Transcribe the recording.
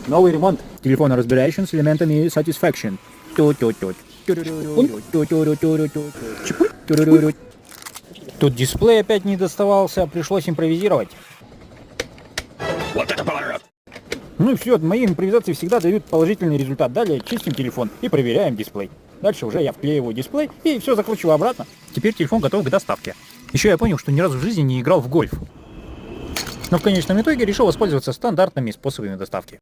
Новый ремонт телефона разбирающим с элементами Satisfaction. Тут дисплей опять не доставался, пришлось импровизировать. Вот это поворот! Ну и все, мои импровизации всегда дают положительный результат. Далее чистим телефон и проверяем дисплей. Дальше уже я вклеиваю дисплей и все закручиваю обратно. Теперь телефон готов к доставке. Еще я понял, что ни разу в жизни не играл в гольф. Но в конечном итоге решил воспользоваться стандартными способами доставки.